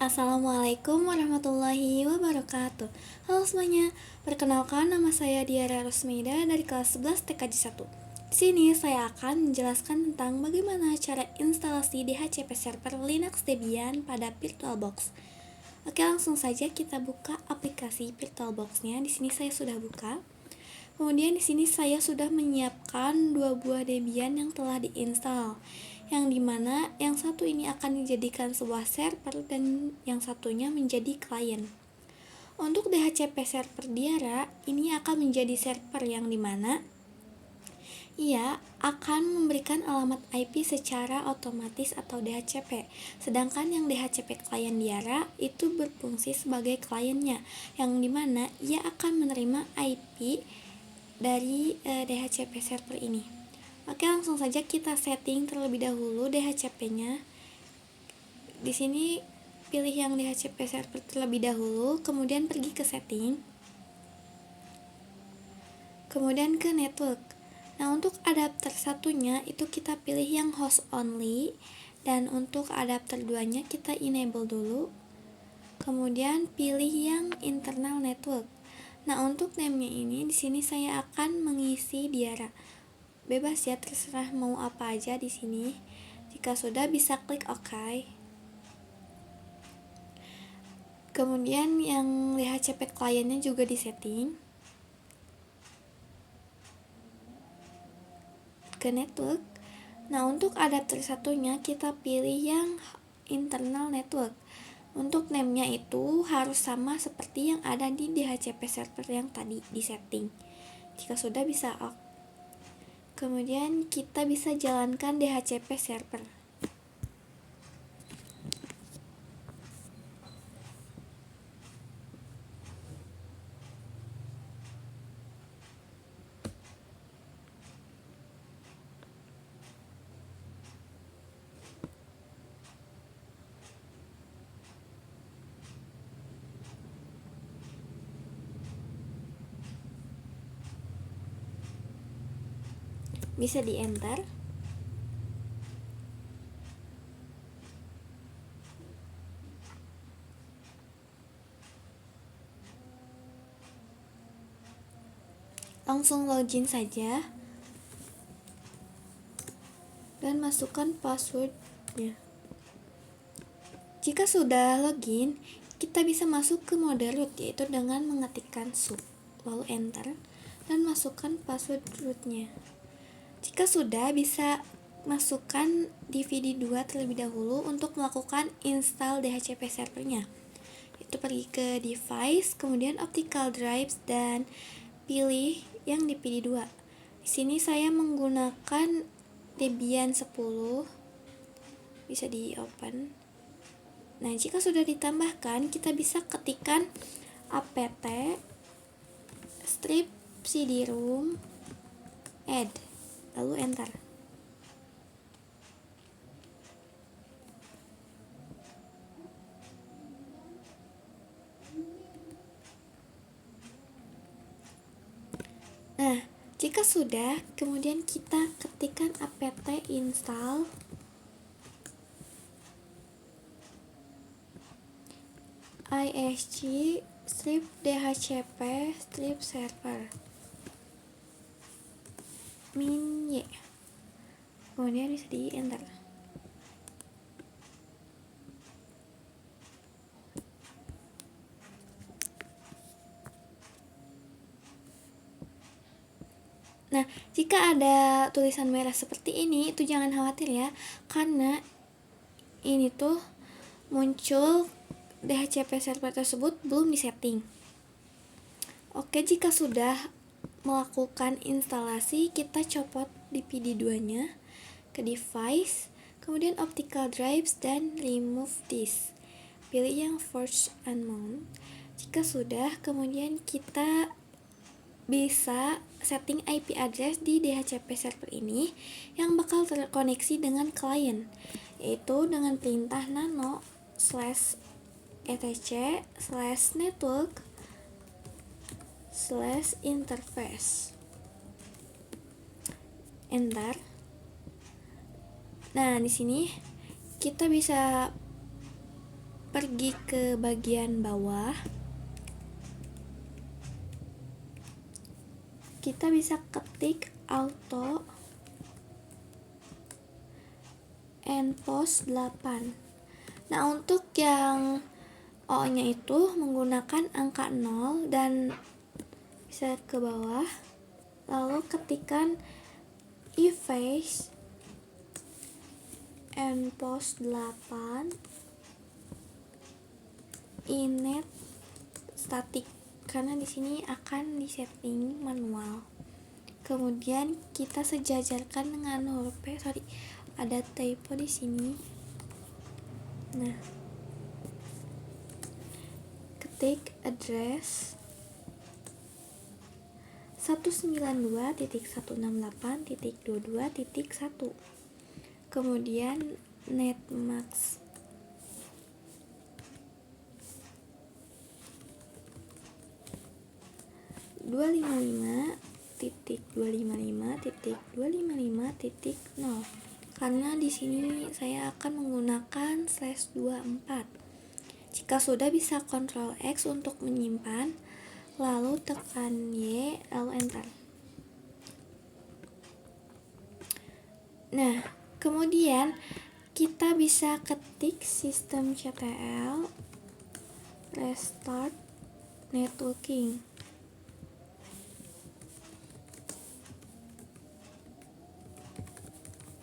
Assalamualaikum warahmatullahi wabarakatuh. Halo semuanya, perkenalkan nama saya Diara Rusmida dari kelas 11 TKJ 1. Di sini saya akan menjelaskan tentang bagaimana cara instalasi DHCP server Linux Debian pada VirtualBox. Oke, langsung saja kita buka aplikasi VirtualBox-nya. Di sini saya sudah buka. Kemudian di sini saya sudah menyiapkan 2 buah Debian yang telah diinstal, yang dimana yang satu ini akan dijadikan sebuah server dan yang satunya menjadi klien. Untuk DHCP server Diara ini akan menjadi server yang dimana ia akan memberikan alamat IP secara otomatis atau DHCP, sedangkan yang DHCP klien Diara itu berfungsi sebagai kliennya, yang dimana ia akan menerima IP dari DHCP server ini. Oke, langsung saja kita setting terlebih dahulu DHCP-nya. Di sini pilih yang DHCP server terlebih dahulu, kemudian pergi ke setting, kemudian ke network. Nah, untuk adapter satunya itu kita pilih yang host only, dan untuk adapter 2-nya kita enable dulu. Kemudian pilih yang internal network. Nah, untuk name-nya ini di sini saya akan mengisi Diara. Bebas ya, terserah mau apa aja di sini. Jika sudah bisa klik OK. Kemudian yang DHCP kliennya juga disetting. Ke network. Nah, untuk adapter satunya kita pilih yang internal network. Untuk name-nya itu harus sama seperti yang ada di DHCP server yang tadi disetting. Jika sudah bisa OK. Kemudian kita bisa jalankan DHCP server. Bisa di enter. Langsung login saja dan masukkan passwordnya. Jika sudah login, kita bisa masuk ke mode root, yaitu dengan mengetikkan sup lalu enter dan masukkan password rootnya. Jika sudah, bisa masukkan DVD 2 terlebih dahulu untuk melakukan install DHCP servernya. Itu pergi ke device, kemudian optical drives dan pilih yang DVD 2. Di sini saya menggunakan Debian 10. Bisa di open. Nah, jika sudah ditambahkan, kita bisa ketikkan apt strip cd-rom add lalu enter. Nah, jika sudah, kemudian kita ketikkan apt install isg strip dhcp strip server min y, kemudian bisa di enter. Nah, jika ada tulisan merah seperti ini, itu jangan khawatir ya, karena ini tuh muncul DHCP server tersebut belum disetting. Oke, jika sudah melakukan instalasi, kita copot DVD 2-nya ke device, kemudian optical drives dan remove disk. Pilih yang force and mount. Jika sudah, kemudian kita bisa setting IP address di DHCP server ini yang bakal terkoneksi dengan klien, yaitu dengan perintah nano /etc/network/interface. Enter. Nah, di sini kita bisa pergi ke bagian bawah, kita bisa ketik auto endpost 8. Nah, untuk yang O-nya itu menggunakan angka 0 dan bisa ke bawah, lalu ketikkan efface endpost 8 init static, karena di sini akan disetting manual. Kemudian kita sejajarkan dengan huruf P. Ada typo di sini. Nah, ketik address 192.168.22.1. Kemudian netmask .255.255.255.0, karena di sini saya akan menggunakan /24. Jika sudah, bisa Ctrl X untuk menyimpan, lalu tekan Y, lalu enter. Nah, kemudian kita bisa ketik systemctl restart networking.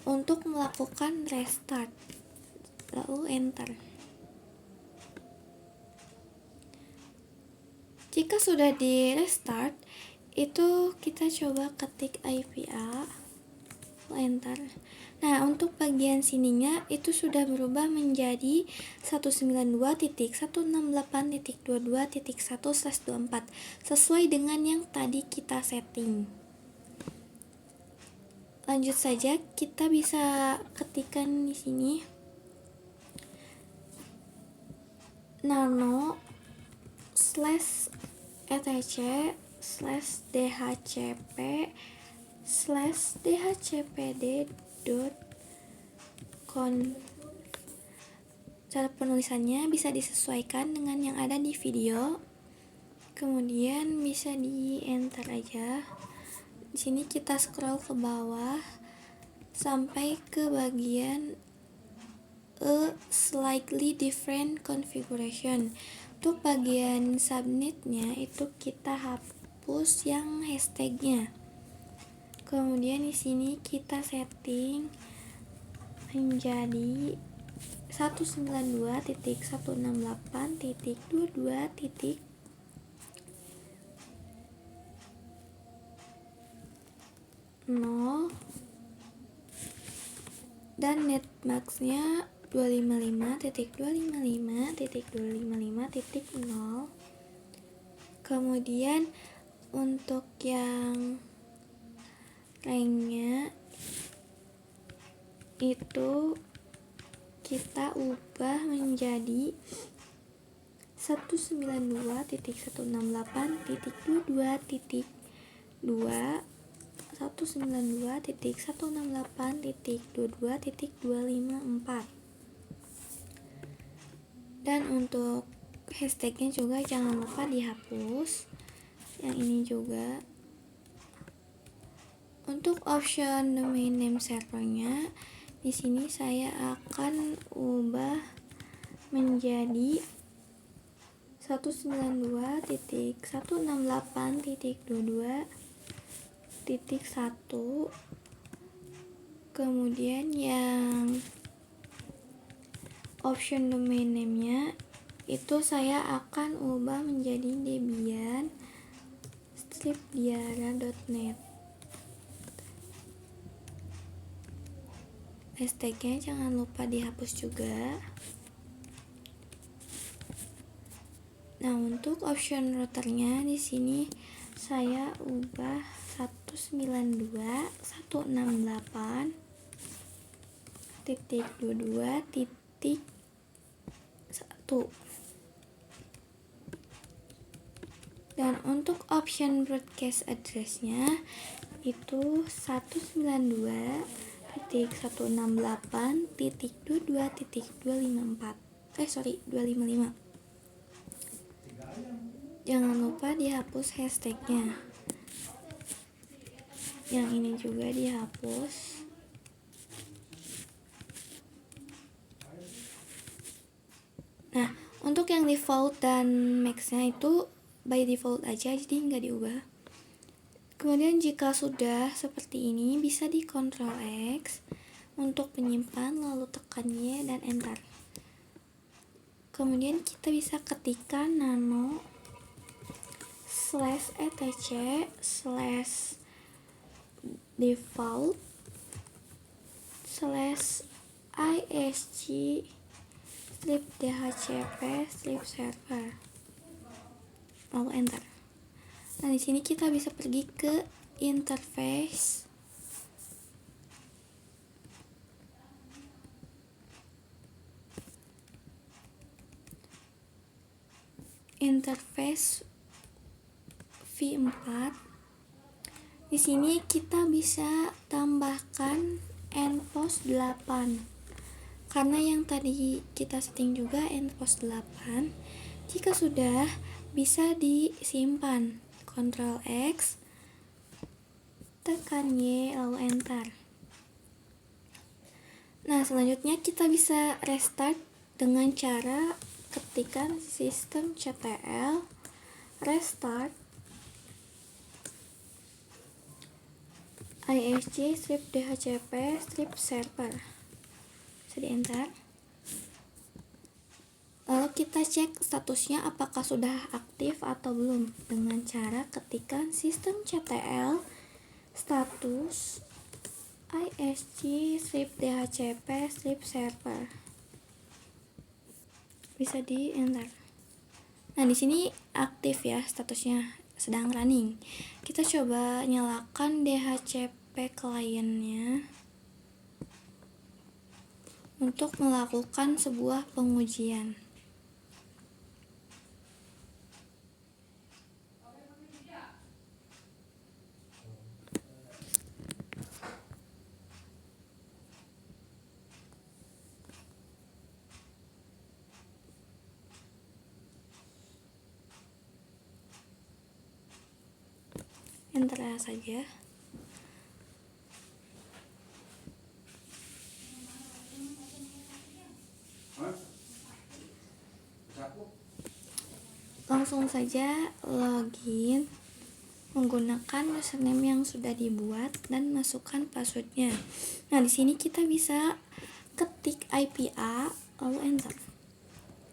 Untuk melakukan restart, lalu enter. Jika sudah di restart, itu kita coba ketik IPA, enter. Nah, untuk bagian sininya itu sudah berubah menjadi 192.168.22.1/24 sesuai dengan yang tadi kita setting. Lanjut saja, kita bisa ketikkan di sini nano/etc/dhcp/dhcpd.conf. Cara penulisannya bisa disesuaikan dengan yang ada di video. Kemudian bisa di enter aja. Di sini kita scroll ke bawah sampai ke bagian a slightly different configuration. Untuk bagian subnetnya itu kita hapus yang hashtagnya. Kemudian di sini kita setting menjadi 192.168.22. Dan netmasknya 255.255.255.0. Kemudian untuk yang ranknya itu kita ubah menjadi 192.168.22.2 192.168.22.254. Dan untuk hashtagnya juga jangan lupa dihapus. Yang ini juga. Untuk option domain name servernya, di sini saya akan ubah menjadi 192.168.22.1. Kemudian yang option domain name-nya itu saya akan ubah menjadi Debian /diara.net. Hashtagnya jangan lupa dihapus juga. Nah, untuk option routernya di sini saya ubah 192.168.22.1. Dan untuk option broadcast address-nya itu 192.168.22.254. 255. Jangan lupa dihapus hashtagnya. Yang ini juga dihapus. Nah, untuk yang default dan max-nya itu by default aja, jadi nggak diubah. Kemudian jika sudah seperti ini, bisa di Ctrl X untuk menyimpan, lalu tekan Y dan enter. Kemudian kita bisa ketikkan nano /etc /default /isg /dhcp /server, lalu enter. Nah, di sini kita bisa pergi ke interface. Interface V4. Di sini kita bisa tambahkan endpost 8. Karena yang tadi kita setting juga endpost 8. Jika sudah, bisa disimpan. Ctrl X, tekan Y, lalu enter. Nah, selanjutnya kita bisa restart dengan cara ketikkan systemctl restart isg /dhcp /server. Bisa di enter. Lalu kita cek statusnya apakah sudah aktif atau belum dengan cara ketikkan systemctl status isg /dhcp /server. Bisa di enter. Nah, di sini aktif ya, statusnya sedang running. Kita coba nyalakan DHCP client-nya untuk melakukan sebuah pengujian. Enter saja. Langsung saja login menggunakan username yang sudah dibuat dan masukkan passwordnya. Nah, di sini kita bisa ketik IPA lalu enter.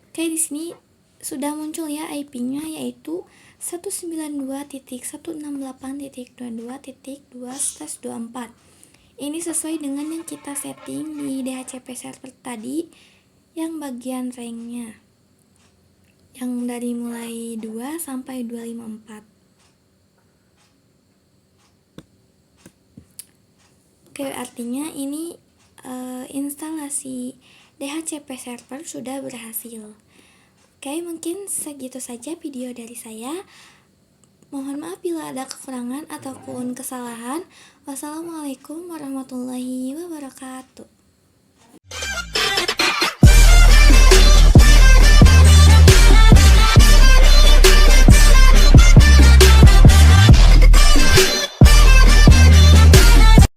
Oke, di sini sudah muncul ya IP-nya, yaitu 192.168.22.2/24. Ini sesuai dengan yang kita setting di DHCP server tadi, yang bagian ranknya yang dari mulai 2 sampai 254. Oke, artinya ini instalasi DHCP server sudah berhasil. Oke, mungkin segitu saja video dari saya. Mohon maaf bila ada kekurangan ataupun kesalahan. Wassalamualaikum warahmatullahi wabarakatuh.